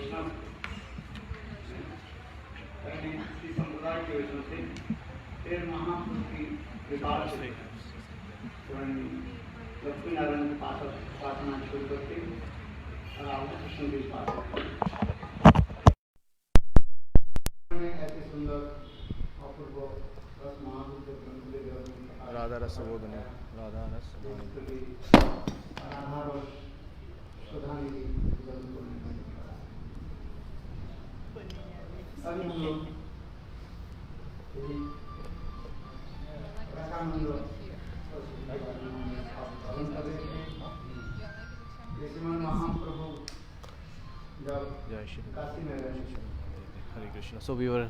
वैष्णव इसी संप्रदाय की वजह से फिर महापुरुष की विकास से लक्ष्मी नारायण के पास उपासना शुरू करके राधा कृष्ण के पास ऐसे सुंदर अपूर्व रस महापुरुष राधा रस बोधने राधा रस राधा रस सुधानिधि अभी हम लोग महाप्रभु जब काशी में रहे Hare Krishna. So we were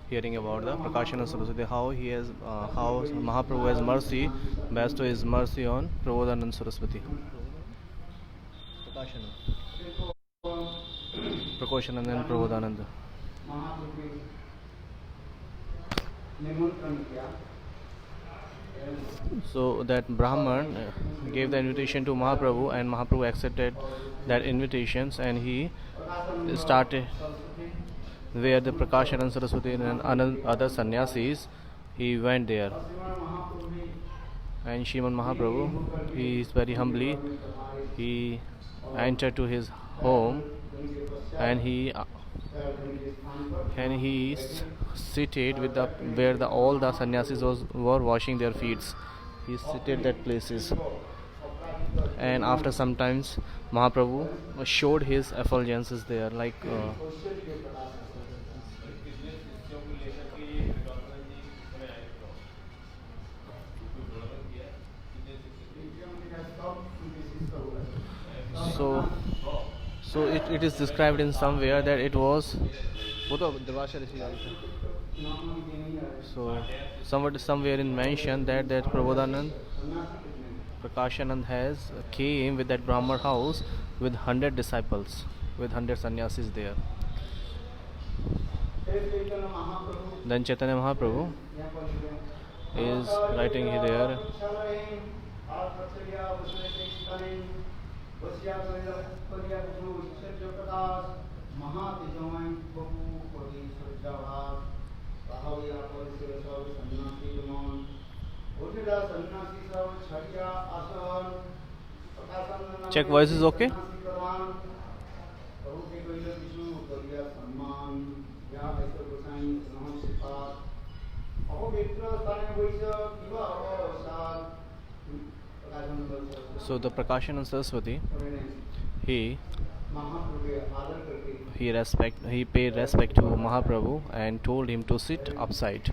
hearing about the Prakashana Saraswati, how he has, how Mahaprabhu has mercy, bestow his mercy on Prabodhanand Saraswati. Prakashanand and Prabodhanand. So that Brahman gave the invitation to Mahaprabhu, and Mahaprabhu accepted that invitations, and he started where the Prakashanand Saraswati and other sannyasis, he went there. And Sriman Mahaprabhu, he is very humbly, he entered to his home, and he seated with the where the all the sannyasis were washing their feet. He seated that places, and after some times Mahaprabhu showed his effulgences there, like so it is described in somewhere that it was so somewhere in mention that Prabodhanand Prakashanand has came with that Brahman house with 100 disciples, with 100 sannyasis there. Then Chaitanya Mahaprabhu is writing here. Check voice is okay. So the Prakashanand Saraswati, he paid respect to Mahaprabhu and told him to sit upside.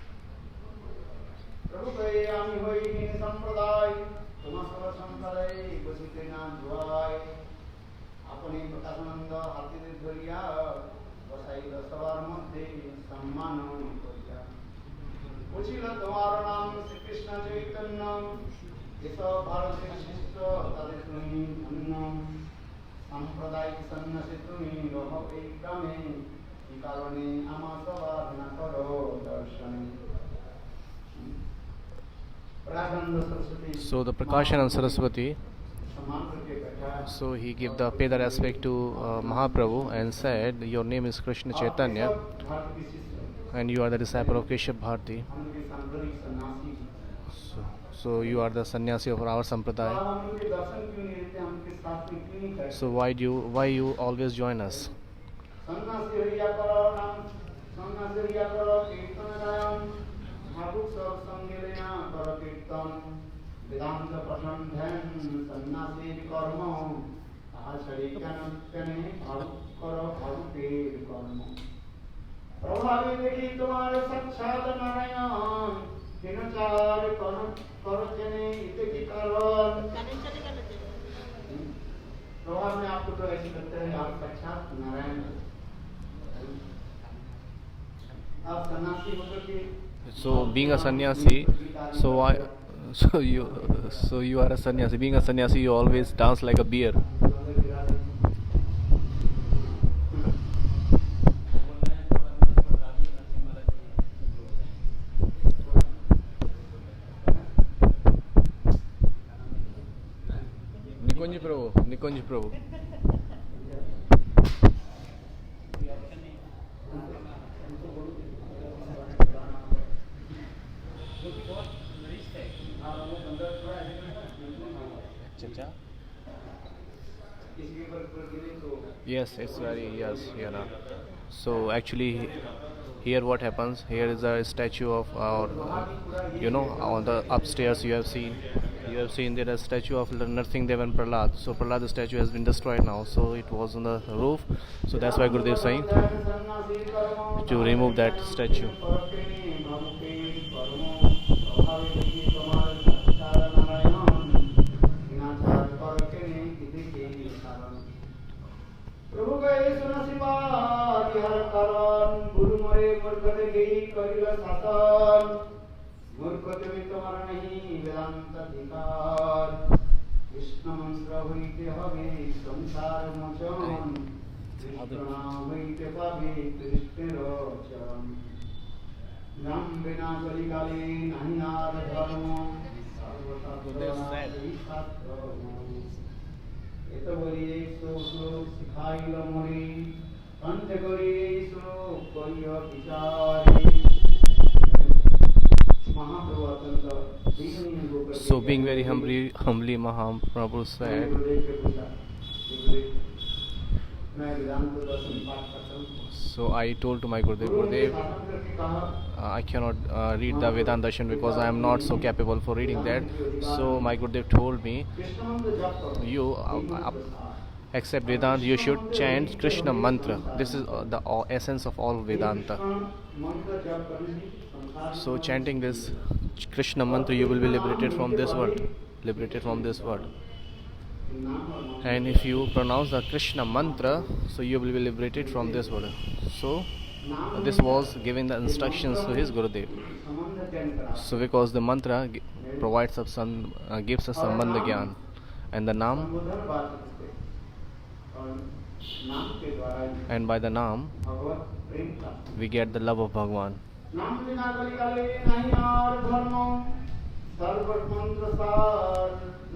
So the Prakashanand Saraswati, so he gave the paid the respect to Mahaprabhu and said, "Your name is Krishna Chaitanya, and you are the disciple of Keshav Bharati. So you are the sannyasi of our sampradaya. So why you always join us?" So being a sannyasi, so why? So you are a sannyasi. Being a sannyasi, you always dance like a bear. Nikunj Prabhu. Yes, it's very, yes, so actually, here what happens? Here is a statue of our, on the upstairs you have seen there a statue of Narsingh Dev and Prahlad. So Prahlad statue has been destroyed now. So it was on the roof. So that's why Gurudev is saying to remove that statue. प्रभु गए सुनसिबा हर कारण गुरु मरे मूर्खते गई करिला शासन मूर्खते में तुम्हारा नहीं वेदांत अधिकार कृष्ण मंत्र होइते हवे संसार मोचन कृष्ण नाम होइते पावे कृष्णेर चरण नाम बिना कली काले नहीं आद धर्म सर्वथा एतो बोलिए सो श्लोक सिखाइल मोरे कंठ करिए श्लोक करियो विचारे महाप्रभु अत्यंत दीन होकर So being very humbly Mahaprabhu said, मैं वेदांत दर्शन पाठ करता हूँ so I told to my Gurudev, I cannot read the Vedanta Darshan because I am not so capable for reading that. So my Gurudev told me, you accept Vedanta, you should chant Krishna mantra. This is the essence of all Vedanta. So chanting this Krishna mantra, you will be liberated from this world. Liberated from this world. And if you pronounce the Krishna mantra, so you will be liberated from this world. So this was giving the instructions to his Gurudev. So because the mantra provides us gives us sambandha gyan, and the naam, and by the naam we get the love of Bhagwan.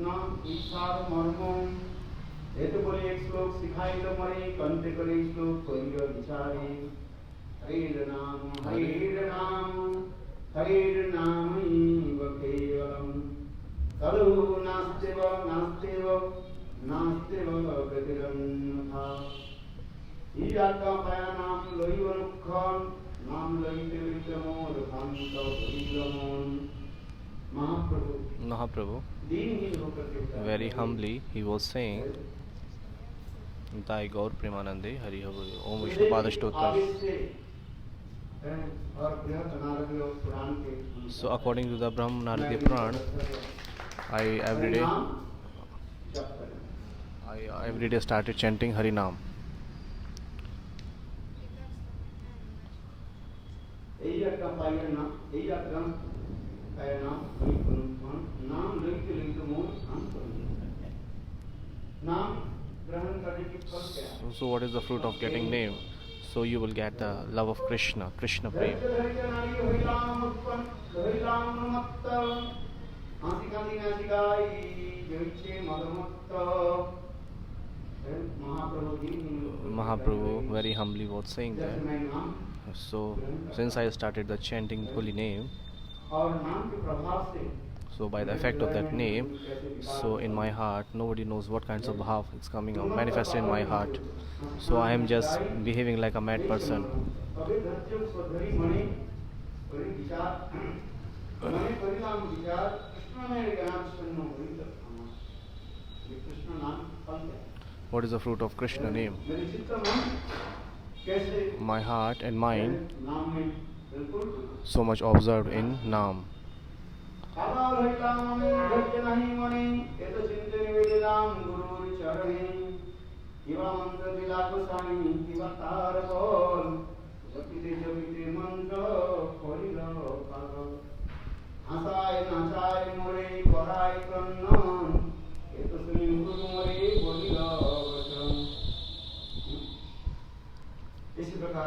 नाम ईशार मर्मो एतो बोले एक श्लोक सिखाई लो मरे कंठे करे श्लोक करियो विचारे हरिर नाम केवलम कलु नास्तेव गतिरन्यथा ईराका पाया नाम लोई वनुखन नाम लईते विक्रमोर भांत विक्रमोन Mahaprabhu, very humbly, he was saying, Dai Gaur Premanande Hari Hari Om Vishnu Padashtotra. So according to the Brahma Naradiya Puran, I every day started chanting Harinam. So what is the fruit of getting name? So you will get the love of Krishna, Krishna Prem. Mahaprabhu very humbly was saying that. So since I started the chanting holy name, so by the effect of that name, so in my heart, nobody knows what kinds of bhav is coming out, manifested in my heart. So I am just behaving like a mad person. What is the fruit of Krishna name? My heart and mind so much observed in Naam.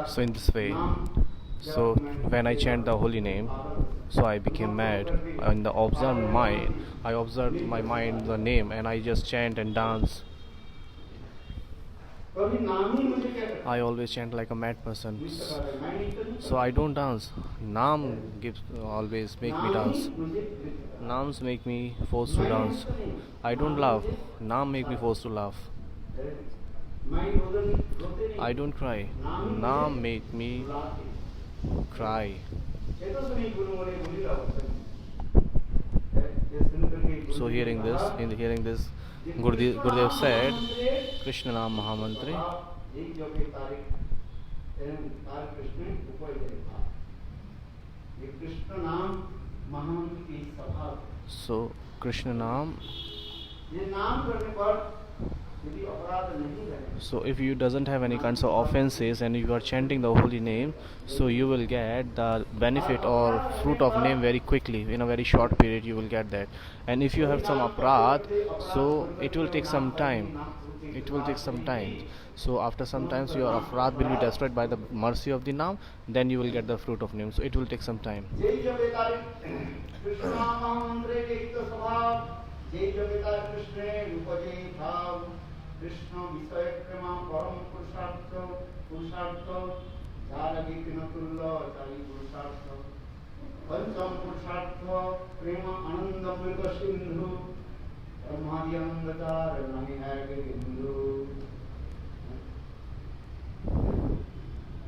So in this way, so when I chant the holy name, so I became mad. In the observed mind, I observed my mind the name, and I just chant and dance. I always chant like a mad person. So I don't dance. Naam always make me dance. Naams make me forced to dance. I don't laugh. Naam make me forced to laugh. मैं रोते नहीं, I don't cry. नाम Naam make me रुलाते। cry. ये तो सुनी गुरु मोरे बोली रहा होता है। ये सुन करके गुरु So ने hearing this, कहा, in hearing this, ये Gurudev कृष्ण said, नाम महामंत्र, Krishna Naam Mahamantri. एक जो के तारीख तार कृष्ण ऊपर जाएगा। ये कृष्ण नाम महामंत्र की सभा, So Krishna Naam. ये नाम करने पर यदि अपराध नहीं रहे, So if you doesn't have any kinds of offenses and you are chanting the holy name, so you will get the benefit or fruit of name very quickly. In a very short period you will get that. And if you have some aparad, so it will take some time. It will take some time. So after some time your aparad will be destroyed by the mercy of the Naam, then you will get the fruit of name. So it will take some time. जय जय तारीख कृष्ण नाम महामंत्र के हित स्वभाव, जय जय तारीख कृष्ण उपजे भाव, कृष्ण विषय प्रेम परम पुरुषार्थ, पुरुषार्थ जालगी तीन तुल्य चाली पुरुषार्थ, पंचम पुरुषार्थ प्रेम आनंद मृग सिंधु, ब्रह्मादि आनंदचार नहीं है के बिंदु।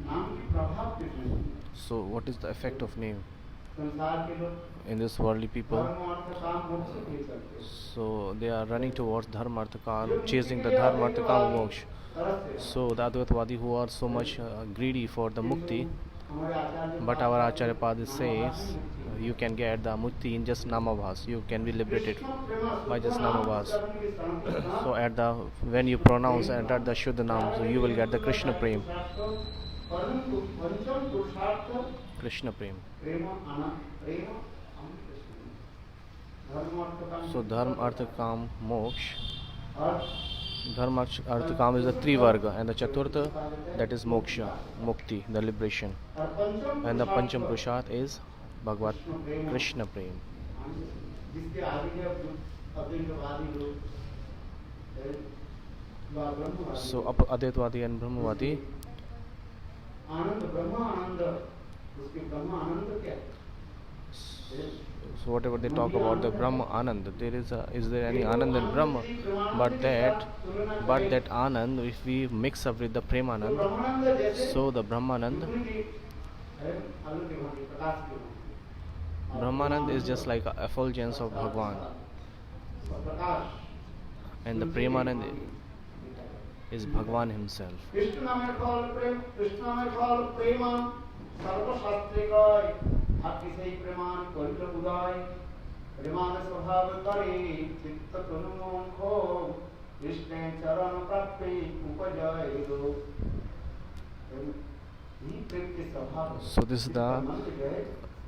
नाम की प्रभाव कितने? So what is the effect of name संसार के लोग in this worldly people? धर्म अर्थ काम मोक्ष के लिए चलते हैं। So they are running towards dharma artha kam, chasing the dharma artha kam moksha. So the Advaitvadi who are so much greedy for the mukti, but our Acharya Pada says you can get the mukti in just namabhas. You can be liberated by just namabhas. So at the when you pronounce and at the Shuddha Nam, so you will get the Krishna Prem. Krishna Prem. So dharma artha kam moksha. Dharma artha kam is the three varga, and the chaturtha, that is moksha, mukti, the liberation, and the pancham prasad is Bhagavad Krishna Prem. जिसके आगे जब अद्वैतवादी लोग ब्रह्मवादी, So Advaitvadi and Brahmavadi, आनंद ब्रह्म आनंद, उसके ब्रह्म आनंद क्या है? so whatever they talk about the Brahma Anand, is there any Anand in Brahma? But that Anand, if we mix up with the Premanand, ब्रह्मानंद जैसे so the Brahmanand, आनंद के भांति, प्रकाश के भांति। Brahmanand is just like a effulgence of Bhagwan, Prakash and the Premanand is Bhagwan himself. Krishna नामे फल प्रेम, कृष्ण नामे फल प्रेम, सर्वशास्त्रे गाय, भक्ति से प्रेमान करिल उदय, प्रेमान स्वभाव करे चित्त तनुमोन खो, कृष्ण चरण प्राप्ति उपजय दो। ये प्रेम के स्वभाव। So this is the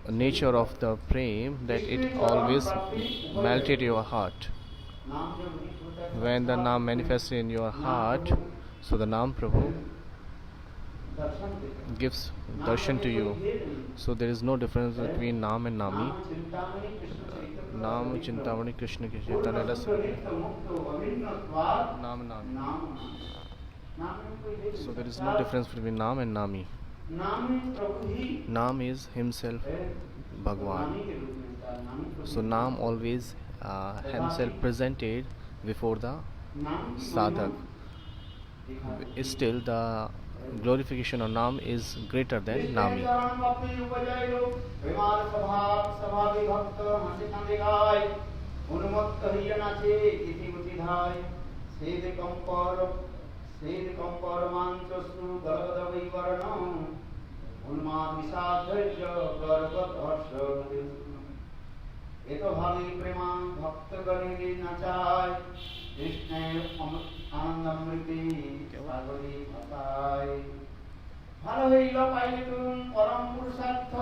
nature of the Prem, that it always melted your heart. When the Naam manifests in your heart, so the Naam Prabhu gives darshan to you. So there is no difference between Naam and Nami. Naam Chintamani Krishna Chaitanya Rasa. Naam and Nami. So there is no difference between Naam and Nami. Naam is himself Bhagwan. So Naam always himself presented before the sadhak. Still the glorification of Naam is greater than Nami. एतो भावी प्रेमान भक्त गणे नचाय, कृष्ण आनंदमृति पार्वती भताय। ভালো হইল পাইলে তুমি পরম পুরুষার্থ,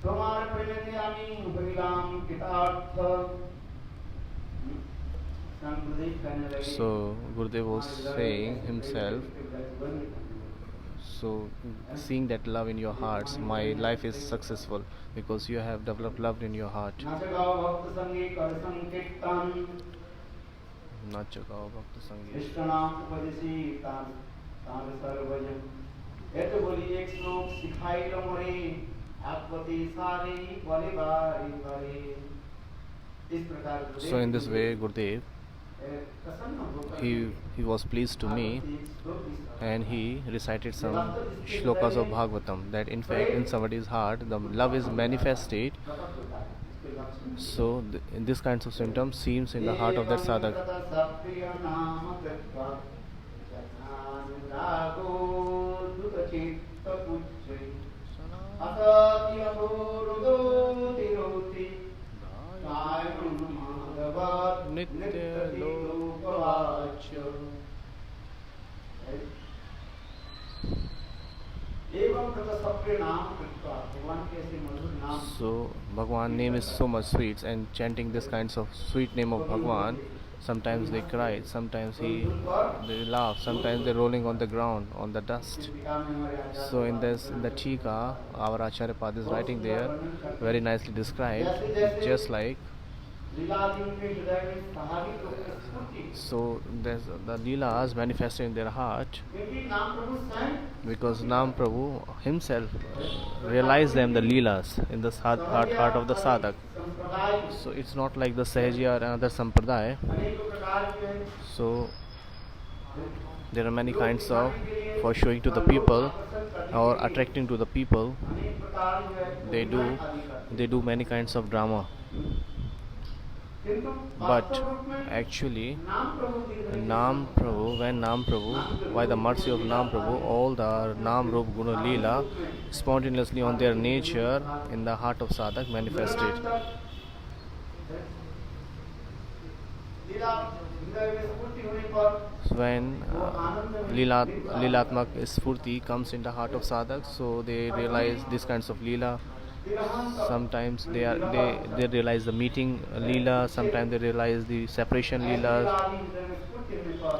তোমার প্রেমেতে আমি হইলাম কৃতার্থ। So Gurudev was saying himself, so seeing that love in your hearts, my life is successful because you have developed love in your heart. নাচগাও ভক্ত সঙ্গে কর সংকীর্তন, Nachagao Bhakta Sangeet. কৃষ্ণ নাম উপদেশি তার তার সর্বজন। এত বলি এক শ্লোক শিখাইল মোরে, ভাগবতী সারে বলে বারে বারে। इस प्रकार So in this way Gurudev he was pleased to me, and he recited some shlokas of Bhagavatam, that in fact in somebody's heart the love is manifested. So in this kinds of symptoms seems in the heart of that sadhak. Nitya lokavachya. So Bhagwan name is so much sweet, and chanting this kinds of sweet name of Bhagwan, sometimes they cry, sometimes they laugh, sometimes they're rolling on the ground, on the dust. So in the Tika, our Acharya Pad is writing there, very nicely described, just like. So there's the Leelas manifested in their heart, because Nam Prabhu himself realized them, the Leelas, in the heart of the sadhak. So it's not like the Sahaji or another Sampradaya. So there are many kinds of, for showing to the people or attracting to the people, they do many kinds of drama. But actually, when Nam Prabhu, by the mercy of Nam Prabhu, all the Nam Rup Guna Leela spontaneously on their nature in the heart of sadhak manifested. When Leelatmak Spurti comes in the heart of sadhak, so they realize these kinds of Leela. Sometimes they realize the meeting Leela, sometimes they realize the separation Leela.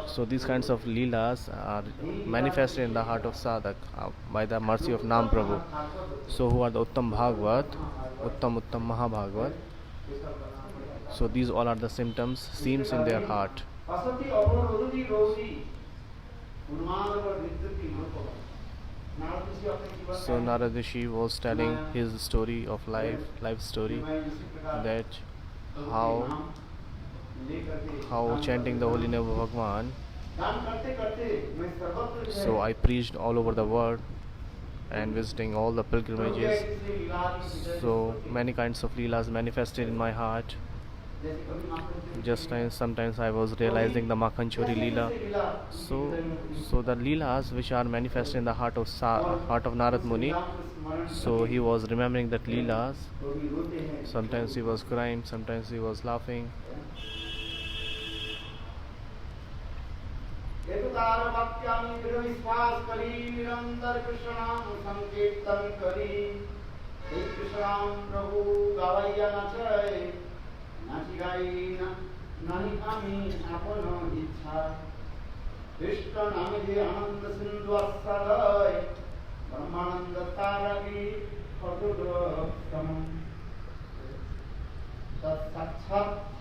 So these kinds of Leelas are manifested in the heart of sadhak by the mercy of Nam Prabhu. So who are the Uttam Bhagavat, Uttam Mahabhagavat. So these all are the symptoms, seems in their heart. So Narad Rishi was telling his story of life story, that how chanting the holy name of Bhagwan. So I preached all over the world and visiting all the pilgrimages. So many kinds of leelas manifested in my heart. Just sometimes I was realizing the Makhan Chori Leela. So the Leelas which are manifested in the heart of Narad Muni. So he was remembering that Leelas. Sometimes he was crying, sometimes he was laughing.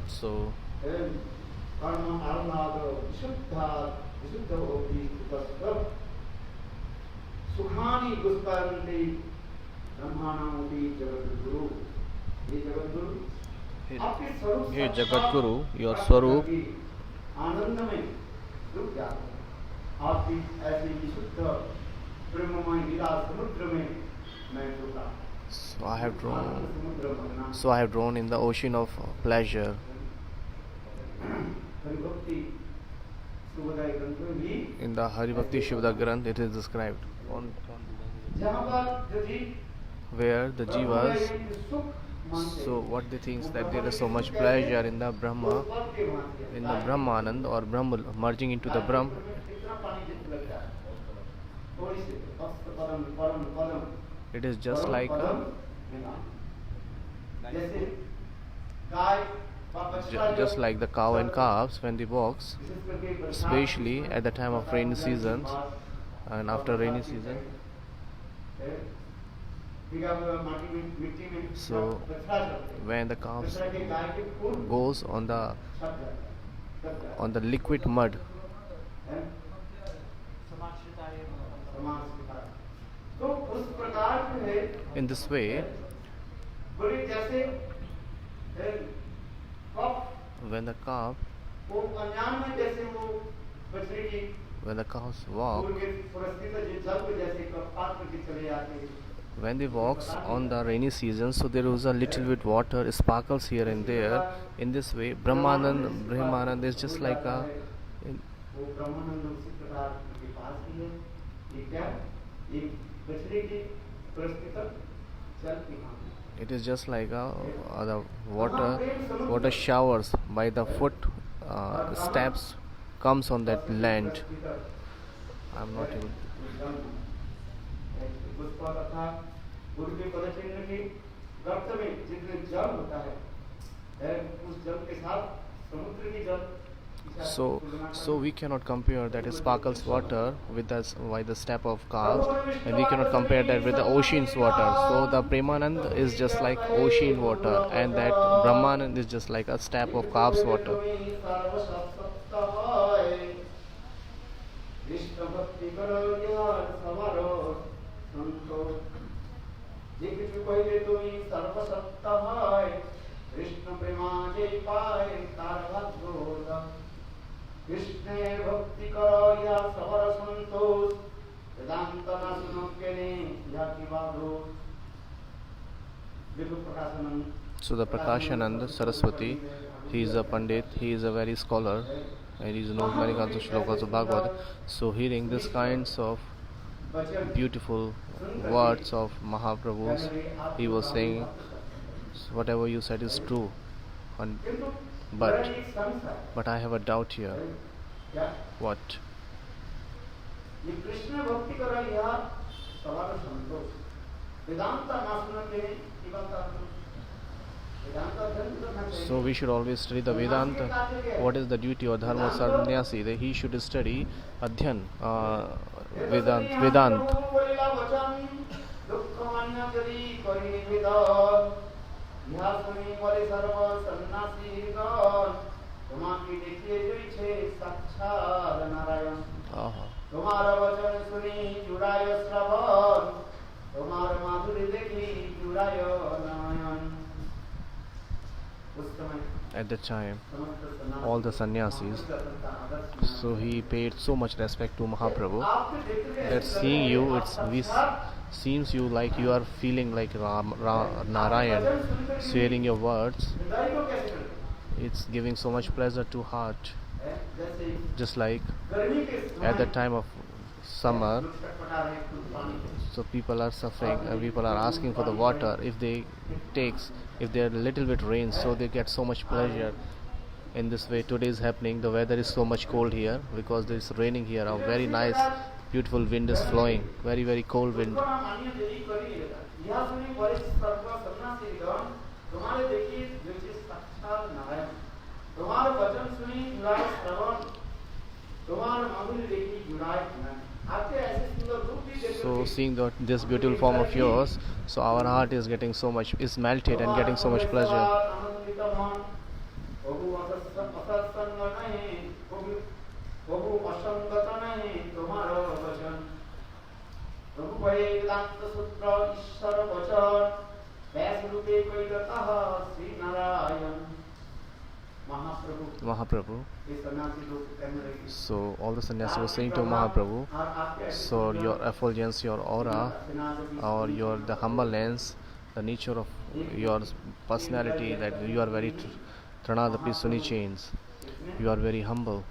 So Sukhani Gusparanti Brahmanamati Jagadguru. Hey Jagadguru, your Swarup. So I have drawn in the ocean of pleasure. In the Hari Bhakti Shivada Granth it is described where the jivas, so what they think that there is so much pleasure in the Brahma, in the Brahmanand or Brahma merging into the Brahm. It is just like the cow and calves when they walks, especially at the time of rainy seasons and after rainy season. So when the calves goes on the liquid mud, in this way, when the calf वो अज्ञान में जैसे वो बछड़े की when the cows walk, पूर्व के पुरस्कृत जो जल को जैसे पात्र के चले जाते हैं, when they walks on the rainy season, so there was a little bit water sparkles here and there. In this way, Brahmanand is just like a. वो ब्रह्मानंद उसी प्रकार के पास ही है। ये क्या? ये बछड़े की पुरस्कृत जल की भांति। It is just like the water showers by the foot steps comes on that land. I'm not able. Pushpa तथा गुरु के पदचिन्ह की गर्त में जितने जल होता है, उस जल के साथ समुद्र की जल। So we cannot compare that sparkles water with the step of cows, and we cannot compare that with the ocean's water. So the Premanand is just like ocean water, and that Brahmanand is just like a step of calves water. कृष्णे भक्ति करो या सवर संतोष वेदांत न सुनो के ने या की बाधो विभु Prakashanand. So the Prakashanand Saraswati, he is a Pandit, he is a very scholar, and he knows many kinds of shlokas of Bhagavad. So hearing this kinds of beautiful words of Mahaprabhu's, he was saying, whatever you said is true, and but I have a doubt here. What? ये कृष्ण भक्ति करो या सवर संतोष वेदांत न सुनो के ने की बात। So we should always study the Vedanta. What is the duty or dharma of sannyasi? That he should study Adhyan, Vedant. तुम्हारा वचन सुनी जुड़ाय श्रवण, तुम्हारा माधुर्य देखी जुड़ाय नयन। At that time, all the sannyasis, so he paid so much respect to Mahaprabhu that seeing you, seems you like you are feeling like Narayan, sharing your words. It's giving so much pleasure to heart. Just like at the time of summer, so people are suffering and people are asking for the water. If there are little bit rain, so they get so much pleasure. In this way today is happening. The weather is so much cold here because there is raining here. A very nice beautiful wind is flowing, very very cold wind. So seeing this beautiful form of yours, so our heart is getting so much, is melted and getting so much pleasure. Mahaprabhu. So all the sannyasis were saying to Mahaprabhu, so your effulgence, your aura, or the humbleness, the nature of your personality, that you are very Tranadapi Suni chains, you are very humble.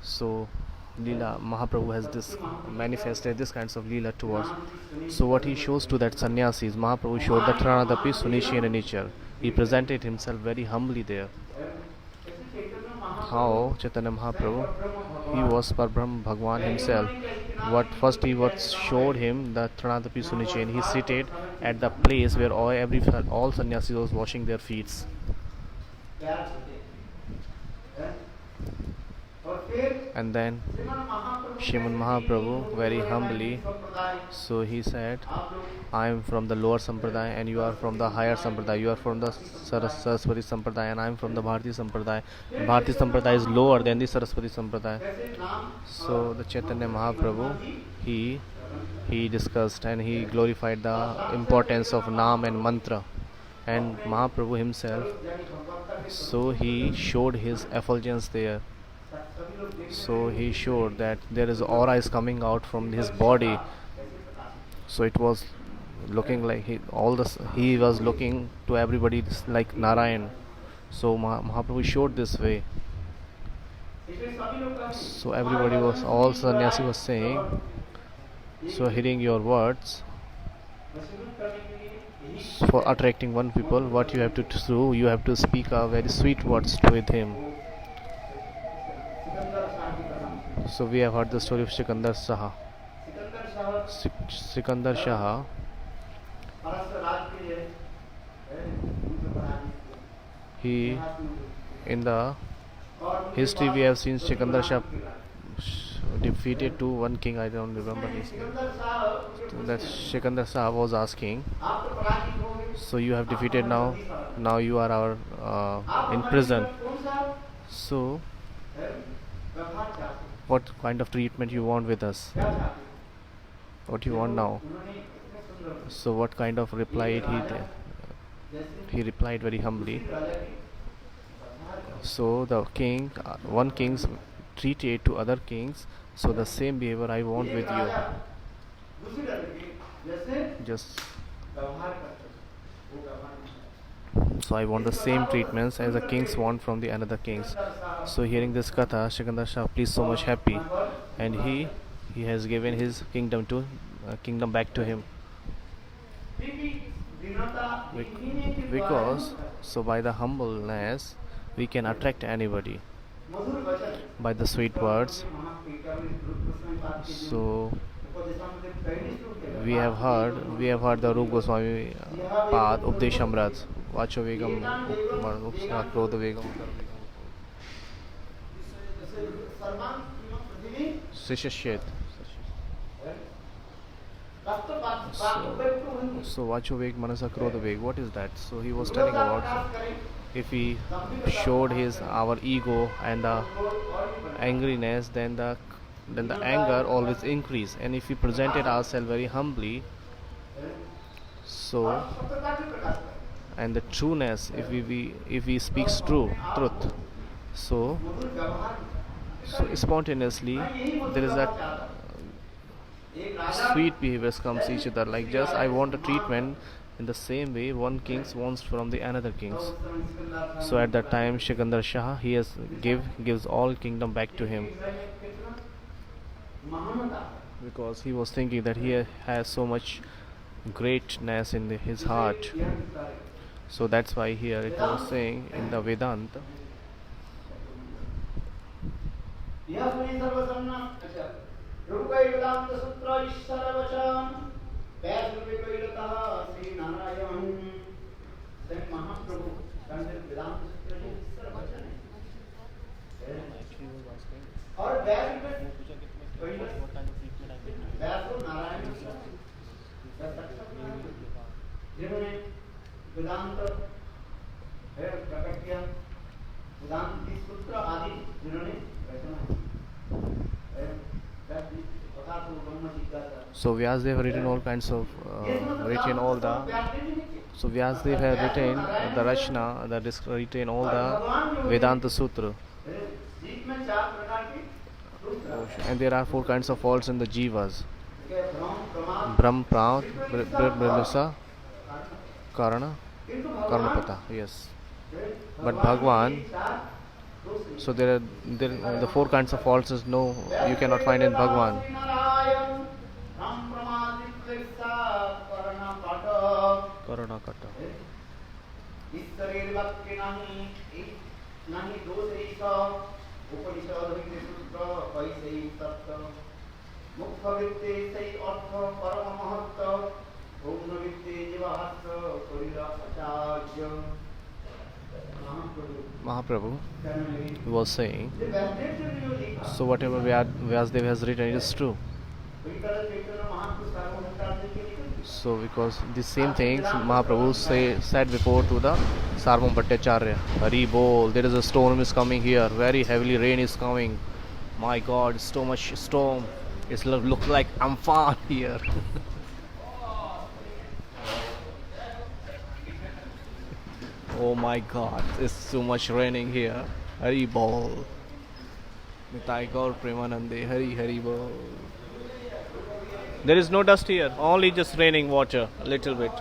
So Leela, Mahaprabhu has this manifested this kinds of Leela towards. So what he shows to that sannyasis, Mahaprabhu showed the Tranadapi Suni chain nature. He presented himself very humbly there. How Chaitanya Mahaprabhu, he was Parbrahm Bhagwan himself. First he showed him the Tranadapi Suni chain. He seated at the place where all sannyasis was washing their feet. And then Srimad Mahaprabhu very humbly, so he said, I am from the lower Sampradaya and you are from the higher Sampradaya. You are from the Saraswati Sampradaya and I am from the Bharati Sampradaya. Bharati Sampradaya is lower than the Saraswati Sampradaya. So the Chaitanya Mahaprabhu, he discussed and he glorified the importance of Naam and Mantra. and Mahaprabhu himself, so he showed his effulgence there. So he showed that there is aura is coming out from his body. So it was looking like he was looking to everybody like Narayan. So Mahaprabhu showed this way. So everybody was, all sannyasi was saying, so hearing your words, for attracting one people, what you have to do, you have to speak a very sweet words with him. So we have heard the story of Sikandar Shah. Sikandar Shah, he, in the history we have seen Sikandar Shah defeated to one king, I don't remember his name. So that Sikandar Shah was asking, so you have defeated now you are our in prison. So what kind of treatment you want with us? What you want now? So what kind of reply he replied very humbly. So the king, one king's treated to other kings, so the same behavior I want with you. Just so I want the same treatments as the kings want from the another kings. So hearing this katha, Sikandar Shah pleased so much happy, and he has given his kingdom back to him. Because so by the humbleness we can attract anybody by the sweet words. So we have heard the Rupa Goswami path Updeshamrat Vacho Vegam Upsa Krodha Vegam Sishashet. So Vacho Veg Manasa Krodha Veg, what is that? So he was telling about if we showed our ego and the angriness, then the anger always increase, and if we presented ourselves very humbly, so and the trueness, if we speak truth, so spontaneously there is that sweet behaviors comes each other, like just I want a treatment in the same way one king wants from the another kings. So at that time Sikandar Shah, he gives all kingdom back to him, because he was thinking that he has so much greatness in his heart. So that's why here it was saying in the Vedanta, so Vyasdev have written all kinds of so Vyasdev have written the Rachna, that is written all the Vedanta Sutra, and there are 4 kinds of faults in the jivas: Brahm, Pramad, Brahmasa, Karana, Karnapata. Yes, but Bhagwan, so there the 4 kinds of faults is you cannot find in Bhagwan. Karana Kata. Mahaprabhu was saying, so whatever Vyasdev has written, it is true. So because the same things Mahaprabhu said before to the Sarvam Bhattacharya, Hari Bol, there is a storm is coming here, very heavily rain is coming, my God, so much storm, it looks like Amphan here. Oh my god, it's too much raining here. Hari bol. Nitai Gaur Premanande, Hari Hari bol. There is no dust here, only just raining water, a little bit.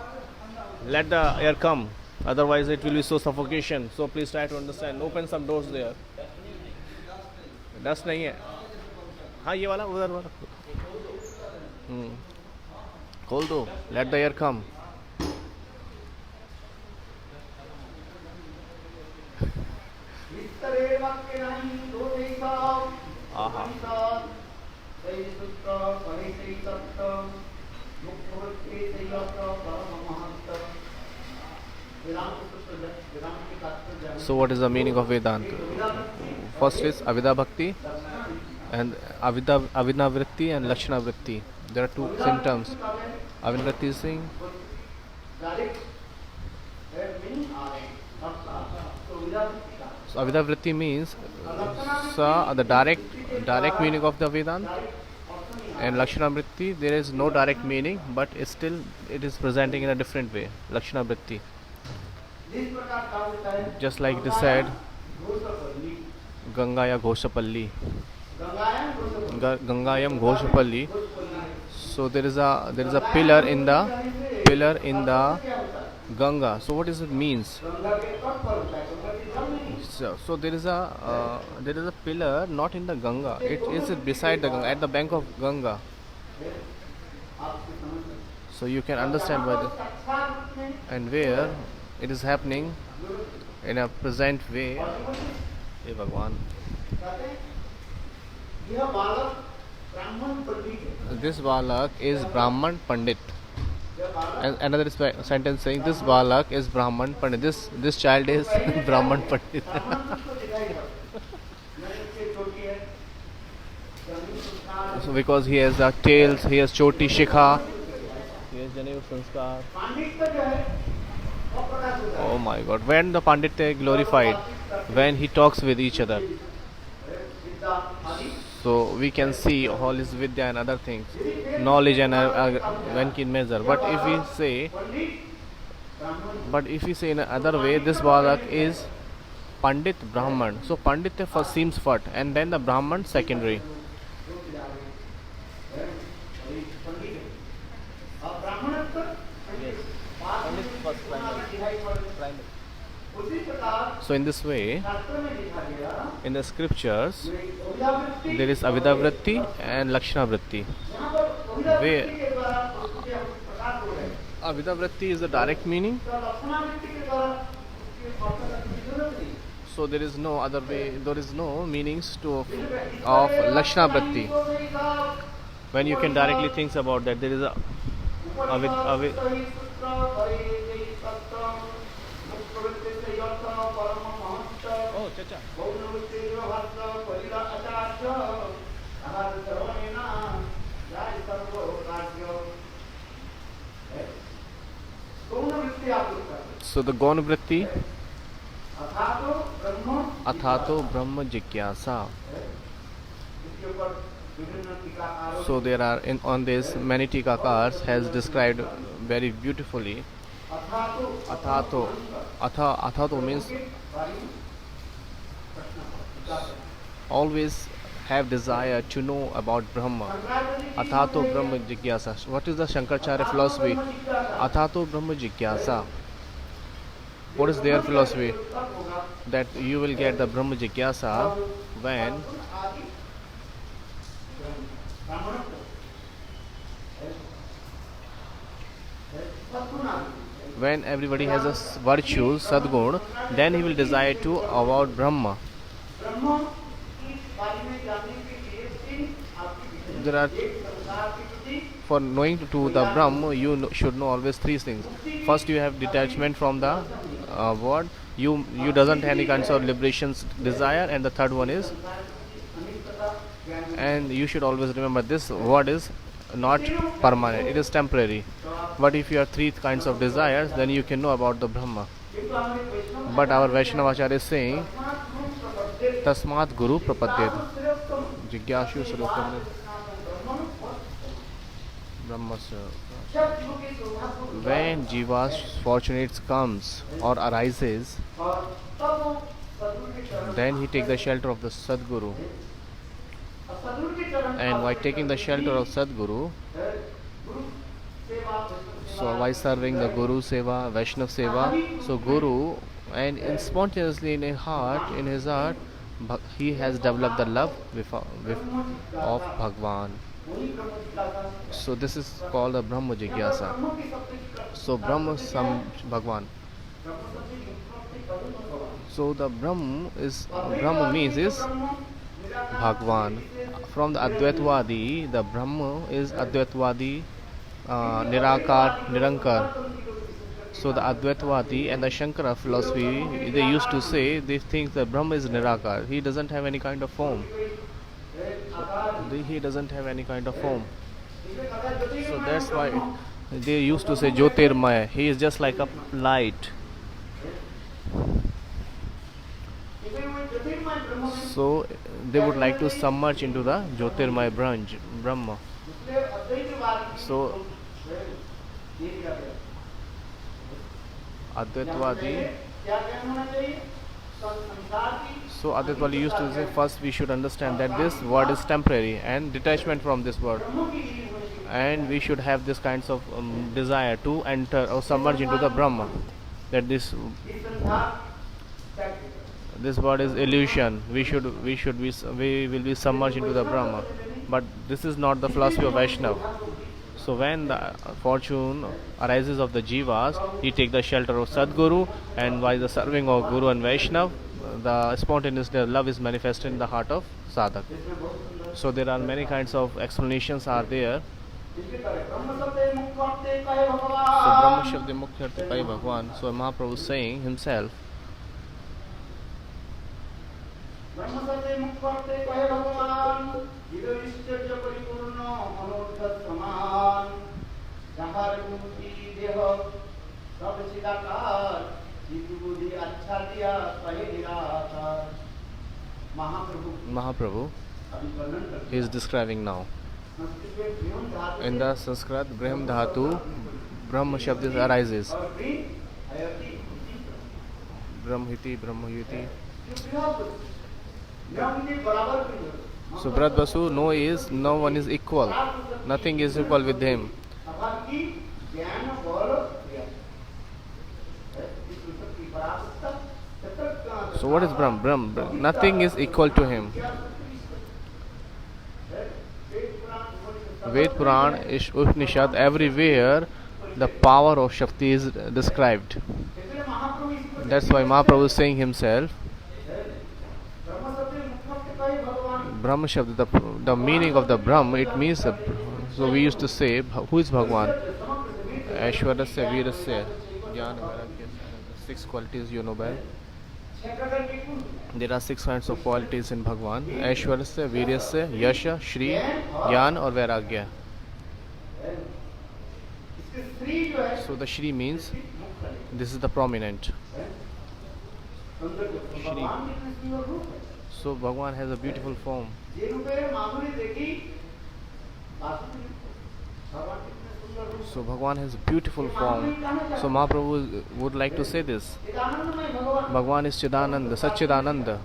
Let the air come, otherwise it will be so suffocation. So please try to understand. Open some doors there. Dust नहीं है. हाँ ये वाला उधर वाला. खोल दो. Let the air come. आहा. So what is the meaning of Vedanta? First is Avida Bhakti and Avida Vritti and Lakshana Vritti. There are two symptoms. Avida Vritti is saying so Avida Vritti means the direct meaning of the Vedanta, and Lakshana Vritti there is no direct meaning, but still it is presenting in a different way. Lakshana Vritti, just like it is said, Gangaya Ghoshapalli, Gangayam Ghoshapalli. So there is a pillar in the Ganga. So what does it means? So there is a pillar not in the Ganga. It is beside the Ganga, at the bank of Ganga. So you can understand why and where it is happening in a present way. Hey Bhagwan. This Balak is Brahman Pandit. And another sentence saying this Balak is Brahman Pandit. This child is Brahman Pandit. So because he has the tails, he has Choti Shikha, he has Janev Sanskar. Oh my God! When the Pandit glorified, when he talks with each other. So we can see all his vidya and other things, knowledge and one can measure. But if we say in another way, this Balak is Pandit Brahman. So Pandit first seems first, and then the Brahman secondary. So in this way, in the scriptures, there is Avida Vritti and Lakshana Vritti. Where Avida Vritti is the direct meaning. So there is no other way, there is no meanings of Lakshana Vritti. When you can directly think about that, there is a Oh, chacha. So the Gauna Vritti, Athato Brahma Jigyasa. So there are on this many Tikakars has described very beautifully. Athato means always have desire to know about Brahma. Athato Brahma Jigyasa. What is the Shankaracharya philosophy? Athato Brahma Jigyasa. What is their philosophy? That you will get the Brahma Jigyasa when everybody has a virtue, Sadgun, then he will desire to about Brahma. There are, for knowing to the Brahma, you should know always three things. First, you have detachment from the word. You doesn't have any kinds of liberations desire, and the third one is, and you should always remember this word is not permanent, it is temporary. But if you have three kinds of desires, then you can know about the Brahma. But our Vaishnavacharya is saying Tasmat Guru Prapadyet Jigyashu Sarupam Brahmasya. जब जीव के सौभाग्य को When Jiva's fortunates comes or arises, और तब वो सद्गुरु के चरण then he take the shelter of the Sadguru. और सद्गुरु के चरण And by taking the shelter of Sadguru, गुरु सेवा so by serving the Guru Seva, Vaishnav Seva, so Guru, and spontaneously in his heart, he has developed the love of Bhagwan. वही ब्रह्म जिज्ञासा So this is called the Brahma Jigyasa. ब्रह्म की सबसे So Brahma Sam Bhagwan. ब्रह्म सबसे मुक्ति पद भगवान So the Brahma means is Bhagwan. From the Advaitvadi, the Brahma is Advaitvadi, Nirakar, Nirankar. So the Advaitvadi and the Shankara philosophy, they used to say, they think that Brahma is Nirakar. He doesn't have any kind of form. He doesn't have any kind of form. So that's why they used to say Jyotirmaya. He is just like a light. So they would like to submerge into the Jyotirmaya Brahma. So Advaitvadi. So Advaitvadi used to say, first we should understand that this word is temporary and detachment from this word, and we should have this kinds of desire to enter or submerge into the Brahma. That this word is illusion. We will be submerged into the Brahma. But this is not the philosophy of Vaishnava. So when the fortune arises of the jivas, he take the shelter of Sadguru, and by the serving of Guru and Vaishnav, the spontaneous love is manifested in the heart of sadhak. So there are many kinds of explanations are there. So Brahma Shabde Mukhyarte Pai Bhagwan. So Mahaprabhu is saying himself, Mahaprabhu is describing now. In the Sanskrit, Brahma Dhatu, Brahma Shabd arises. Brahmhiti, Brahmayuti. So Bharat Basu, no one is equal. Nothing is equal with him. So what is Brahma? Nothing is equal to him. Ved Puran, Upanishad, everywhere the power of Shakti is described. That's why Mahaprabhu is saying himself, Brahma Shabda, the meaning of the Brahma, it means, so we used to say, who is Bhagwan? Aishwarasya, Virasya, Jnana, Vairagya, 6 qualities you know well. There are 6 kinds of qualities in Bhagwan: Aishwarasya, Viryasya, Yasha, Shri, Jnana or Vairagya. So the Shri means this is the prominent. Shri. So Bhagwan has a beautiful form. So Bhagwan has a beautiful form. So Mahaprabhu would like to say this. Bhagwan is Chidananda, Satchidananda.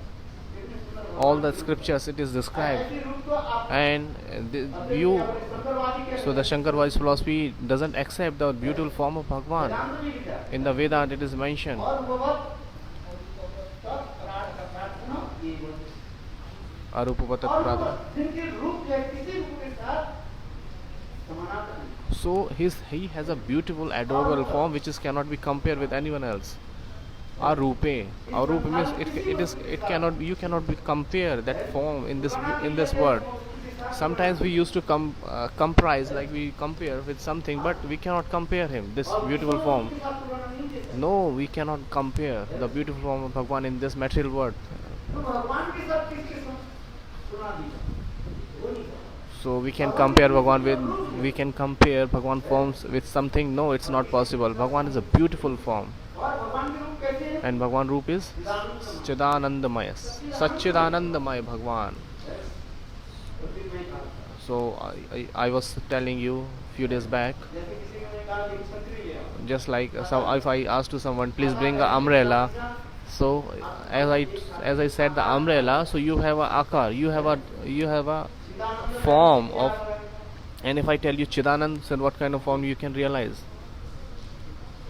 All the scriptures it is described. And so the Shankarvadi philosophy doesn't accept the beautiful form of Bhagwan. In the Vedanta it is mentioned. Arupapatat Pradha. So he has a beautiful, adorable form which cannot be compared with anyone else. Arupe means it cannot be, you cannot be compare that form in this word. Sometimes we used to comprise, like we compare with something, but we cannot compare him, this beautiful form. No, we cannot compare the beautiful form of Bhagwan in this material world. So we can compare Bhagwan forms with something. No, it's not possible. Bhagwan is a beautiful form. And Bhagwan Roop is Chidanandamaya. Satchidanandamaya Bhagwan. So I was telling you few days back. जैसे किसी ने कहा कि छतरी ले आओ, Just like if I ask to someone, please bring an umbrella. So as I said the umbrella, so you have a akar, you have a form of. And if I tell you Chidanand, so what kind of form you can realize?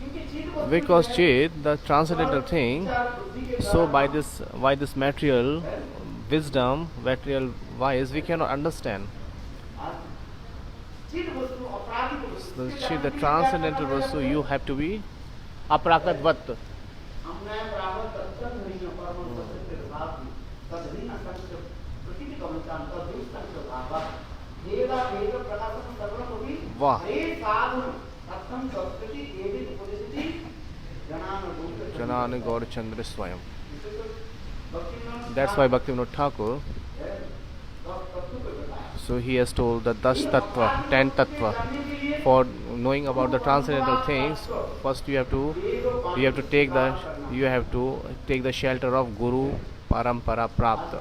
क्योंकि चीज को Because Chid, the transcendental thing, so by this material wisdom, material wise, we cannot understand. चीज वस्तु अपराधिक वस्तु The Chid, the transcendental vastu, you have to be aprakatvat. हमने प्राप्त तत्व नहीं परम सत्य के साथ तदरी न संत प्रतीति कमचान तदरी संत भावा देवा वेद प्रकाशन सर्व होगी वाह. हे साधु तत्सम संस्कृति एवं उपदेशति जनान भूत Janani Gaur Chandra Swayam. भक्ति That's why Bhaktivinoda Thakur, so he has told the Dash Tattva, 10 Tattva. For knowing about the transcendental things, first you have to take the shelter of Guru Parampara Prapta.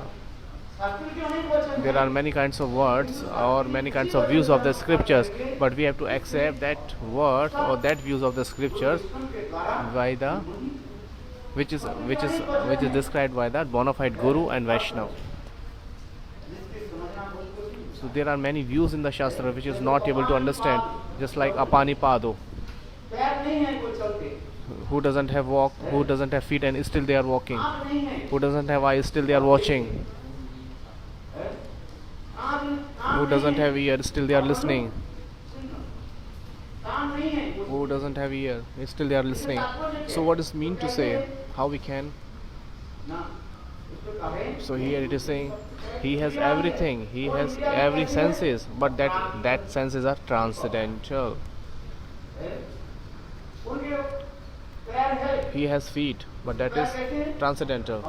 There are many kinds of words or many kinds of views of the scriptures, but we have to accept that word or that views of the scriptures by the which is described by the bona fide Guru and Vaishnava. So there are many views in the Shastra which is not able to understand, just like Apani Pado. पैर नहीं है कोई चलते Who doesn't have walk, who doesn't have feet and still they are walking. आंख नहीं है Who doesn't have eyes, still they are watching. Who doesn't have ear, still they are listening. कान नहीं है Who doesn't have ear, still they are listening. So what does mean to say? How we can? ना उसको कहे So here it is saying he has everything, he has every senses, but that senses are transcendental. उनके पैर है He has feet, but that is transcendental.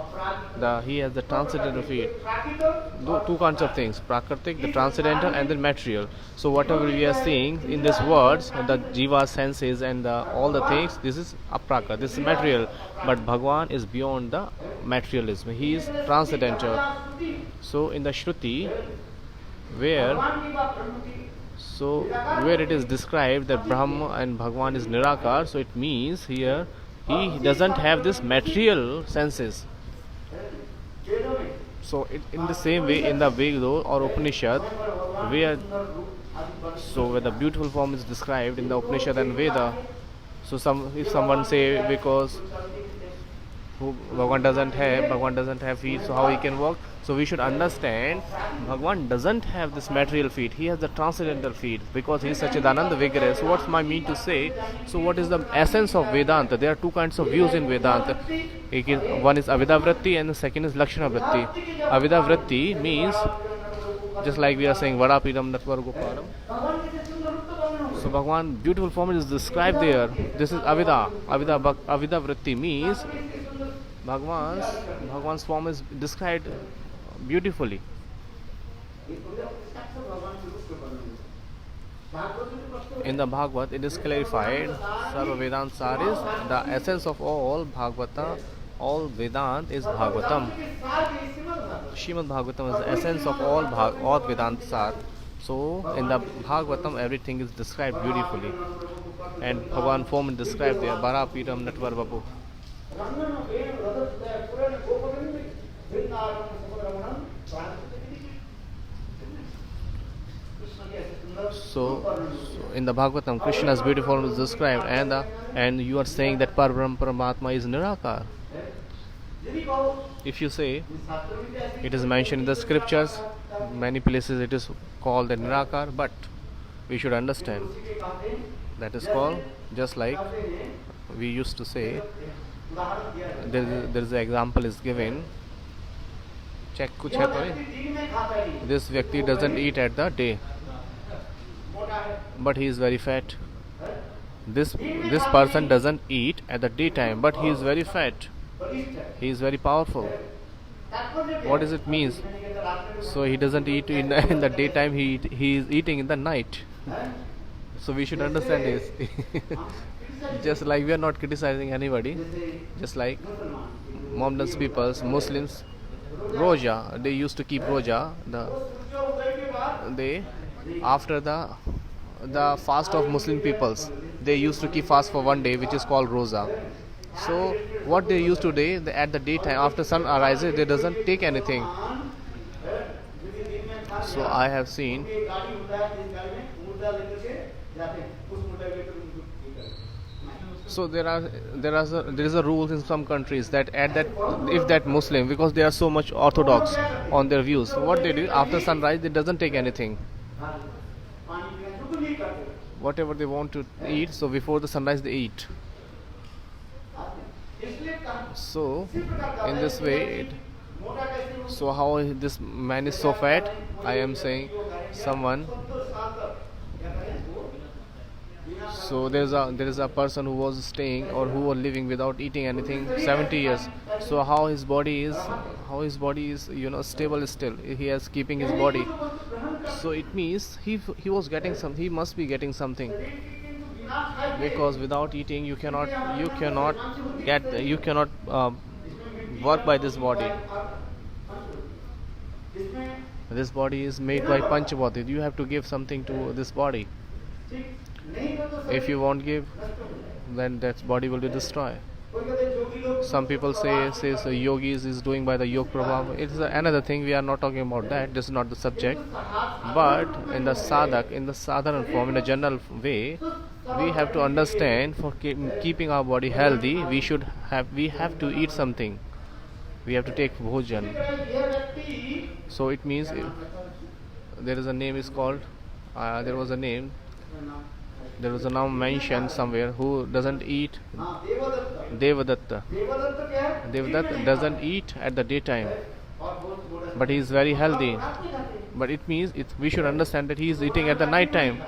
He has the transcendental feet. प्राकृतिक Two kinds of things: prakritic, the transcendental, and then material. So whatever we are seeing in these words, the jiva senses and all the things, this is apraka, this is material. But Bhagwan is beyond the materialism. He is transcendental. So in the Shruti, where भगवान की बात प्रमुखी where it is described that Brahma and Bhagwan is Nirakar, so it means here he doesn't have this material senses. वेदों में So in the same way, in the Veda or Upanishad, where where the beautiful form is described in the Upanishad and Veda, so if someone say because Bhagwan doesn't have feet, so how he can walk? So we should understand Bhagwan doesn't have this material feet, he has the transcendental feet because he is Sachidananda Vigraha. So what's my mean to say? So what is the essence of Vedanta? There are two kinds of views in Vedanta. One is Avidha Vritti and the second is Lakshana Vritti. Avidha Vritti means, just like we are saying Vadapidam Natvar Goparam. भगवान के सुंदर रूप तो बने So Bhagwan beautiful form is described there. This is Avidha. Avidha Vritti means Bhagwan's form is described beautifully. In the Bhagavad it is clarified, Sarva Vedanta Sar is the essence of all Bhagavata, all Vedanta is Bhagavatam. Shrimad Bhagavatam is the essence of all Vedanta Sar. So in the Bhagavatam everything is described beautifully. And Bhagwan form is described there, Bara Piram Natvar Vapu. So in the Bhagavatam, Krishna's beautiful form is described, and you are saying that Parabrahm Paramatma is Nirakar. If you say it is mentioned in the scriptures, many places it is called the Nirakar, but we should understand that is called just like we used to say. There is an example is given. Check kuch hai to nahi? This Vyakti doesn't eat at the day, but he is very fat. This person doesn't eat at the daytime, but he is very fat. He is very powerful. What does it mean? So he doesn't eat in the daytime. He is eating in the night. So we should understand this. Just like we are not criticizing anybody, just like Mohammedan peoples, Muslims, Roja, they used to keep Roja. They after the the fast of Muslim peoples. They used to keep fast for one day, which is called roza. So what they used to do, at the daytime after sun arises, they doesn't take anything. So I have seen. So there is a rule in some countries that at that if that Muslim, because they are so much orthodox on their views, what they do after sunrise, they doesn't take anything. Whatever they want to eat, so before the sunrise they eat. So in this way, so how this man is so fat? I am saying someone. So there is a person who was staying or who was living without eating anything 70 years. So how his body is stable still. He is keeping his body. So it means he was getting some. He must be getting something, because without eating you cannot work by this body. This body is made by Panchabhautik. You have to give something to this body. If you won't give, then that body will be destroyed. Some people says the yogis is doing by the Yog Prabhav. It's another thing. We are not talking about that. This is not the subject. But in the sadhak, in the sadharan form, in a general way, we have to understand, for keeping our body healthy, we have to eat something. We have to take bhojan. So it means there is a name is called. There was a name. There was a name mentioned somewhere who doesn't eat. Devadatta. Devadatta doesn't eat at the daytime, but he is very healthy. But it means we should understand that he is eating at the night time.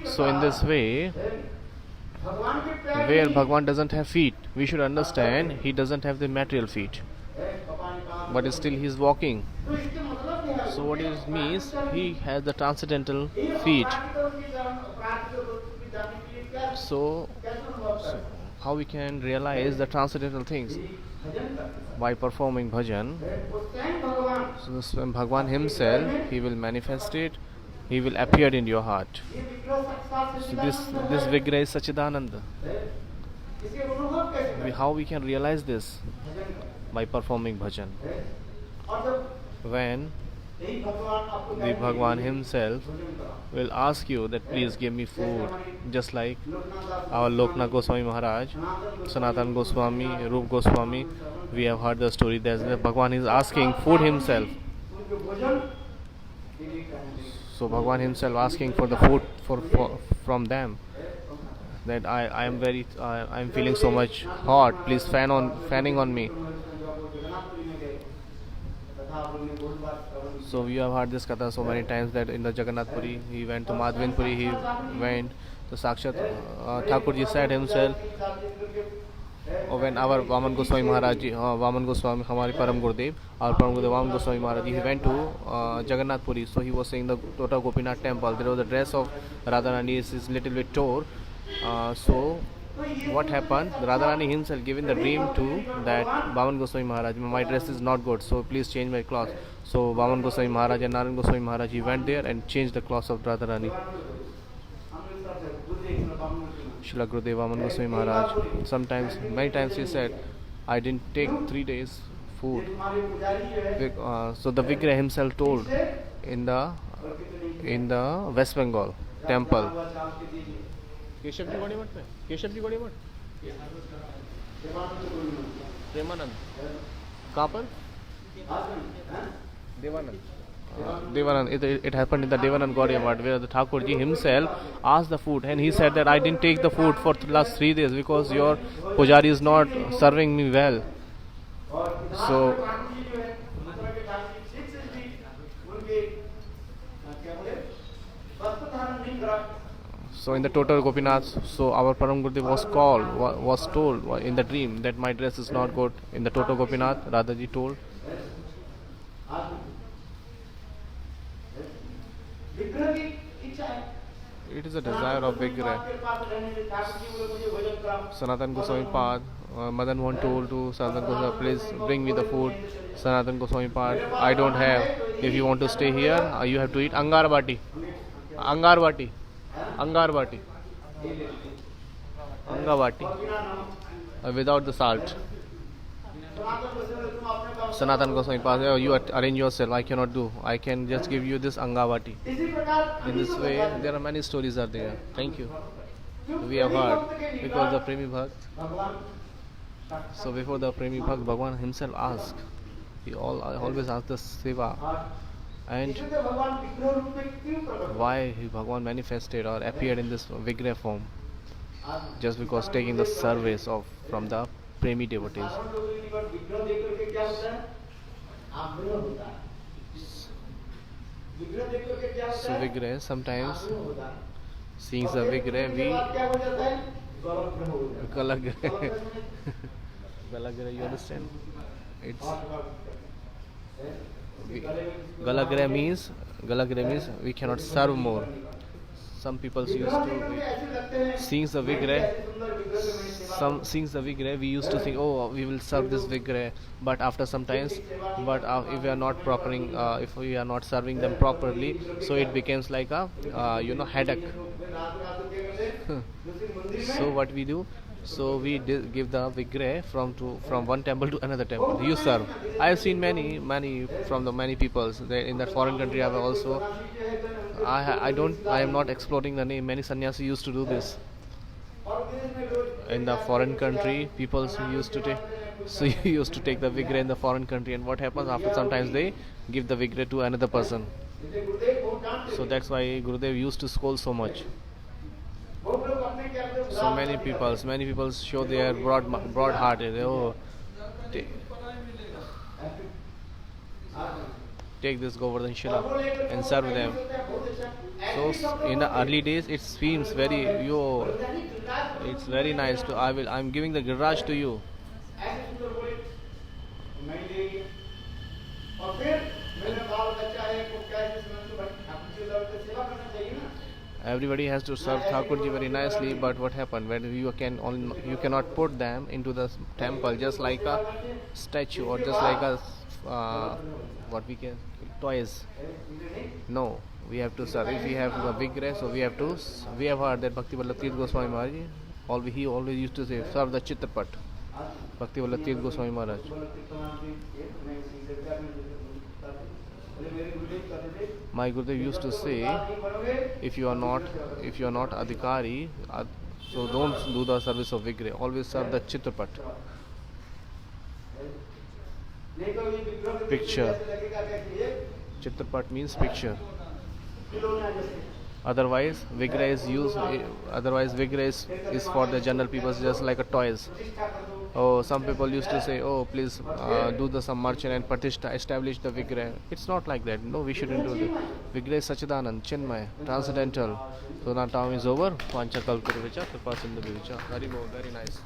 So in this way, where Bhagwan doesn't have feet, we should understand he doesn't have the material feet, but still he is walking. So what it means, he has the transcendental feet. So how we can realize the transcendental things? By performing bhajan. So when Bhagwan himself, he will manifest it, he will appear in your heart. So this Vigraha is Sachidananda. How we can realize this? By performing bhajan. When the Bhagwan himself will ask you that please give me food, just like our Loknath Goswami Maharaj, Sanatan Goswami, Rup Goswami, we have heard the story that the Bhagwan is asking food himself. So Bhagwan himself asking for the food from them, that I am feeling so much hot, please fanning on me. So we have heard this katha so many times that in the Jagannath Puri, he went to Madhvin Puri, he went to Sakshat Thakurji said himself, or when our Vaman Goswami Maharaj, Vaman Goswami, Hamari Param Gurudev, our Param Gurudev Vaman Goswami Maharaj, he went to Jagannath Puri. So he was saying the Tota Gopinath temple, there was a dress of Radharani is little bit tore. So what happened? Radharani himself given the dream to that Vaman Goswami Maharaj, my dress is not good, so please change my cloth. So Vaman Goswami Maharaj and Narayan Goswami Maharaj, he went there and changed the cloth of Radharani. Srila Gurudev Vaman Goswami Maharaj, many times he said, I didn't take 3 days food. So the Vigraha himself told in the West Bengal temple. Keshav ji गौड़ी मठ में, केशव जी गौड़ी मठ, प्रेमानंद, कहाँ पर? Devanand. It happened in the Devanand Gaudiya Math, where the Thakurji himself asked the food, and he said that I didn't take the food for the last 3 days because your pujari is not serving me well. So in the Tota Gopinath, so our Param Gurudev was told in the dream that my dress is not good. In the Tota Gopinath, Radhaji told. It is a desire of Vigraha. Sanatan Goswami Pad, Madan Mohan told to Sanatan Goswami, please bring me the food. Sanatan Goswami Pad, I don't have. If you want to stay here, you have to eat angar bati. Angar bati. Angar bati. Anga bati. Without the salt. Sanatan Goswami Pad, you arrange yourself. I cannot do. I can just give you this Angavati. In this way, there are many stories are there. Thank you. We have heard because the Premi Bhakt. So before the Premi Bhakt, Bhagwan himself asked. He always asked the Seva. And why Bhagwan manifested or appeared in this Vigraha form? Just because taking the service of from the Premi devotees. So Vigraha, sometimes seeing the Vigraha, we Galagra, you understand? It's Galagra means we cannot serve more. Some people used to seeing the Vigraha. Seeing the Vigraha, we used to think, oh, we will serve this Vigraha, but after some times, if we are not if we are not serving them properly, so it becomes like a headache. So what we do? So we give the Vigraha from one temple to another temple. You serve. I have seen many from the many peoples in that foreign country. I have also. I am not exploring the name. Many sannyasi used to do this. In the foreign country, people used to take. So you used to take the Vigraha in the foreign country, and what happens after sometimes they give the Vigraha to another person. So that's why Gurudev used to scold so much. So many people show their broad hearted. Oh, take this Govardhan Shila and serve them. So in the early days, it seems it's very nice to. I'm giving the Giriraj to you. Everybody has to serve Thakurji very nicely, but what happened when you cannot put them into the temple just like a statue or just like a toys. No, we have to serve. If we have the Vigraha, so we have heard that Bhakti Vallabh Tirth Goswami Maharaj, he always used to say, serve the Chitrapat. Bhakti Vallabh Tirth Goswami Maharaj. My Gurudev used to say, if you are not Adhikari, so don't do the service of Vigraha. Always serve the Chitrapat. Picture. Chitrapat means picture. Otherwise, Vigraha is used. Otherwise, Vigraha is for the general people, just like a toys. Oh, some people used to say, oh, please do some merchant and Pratishtha, establish the Vigraha. It's not like that. No, we shouldn't do that. Vigraha is Sachidanand, Chinmay, transcendental. So now time is over. Pancha Kalpuru Vicha, Kripa Sindhu Vicha. Very nice.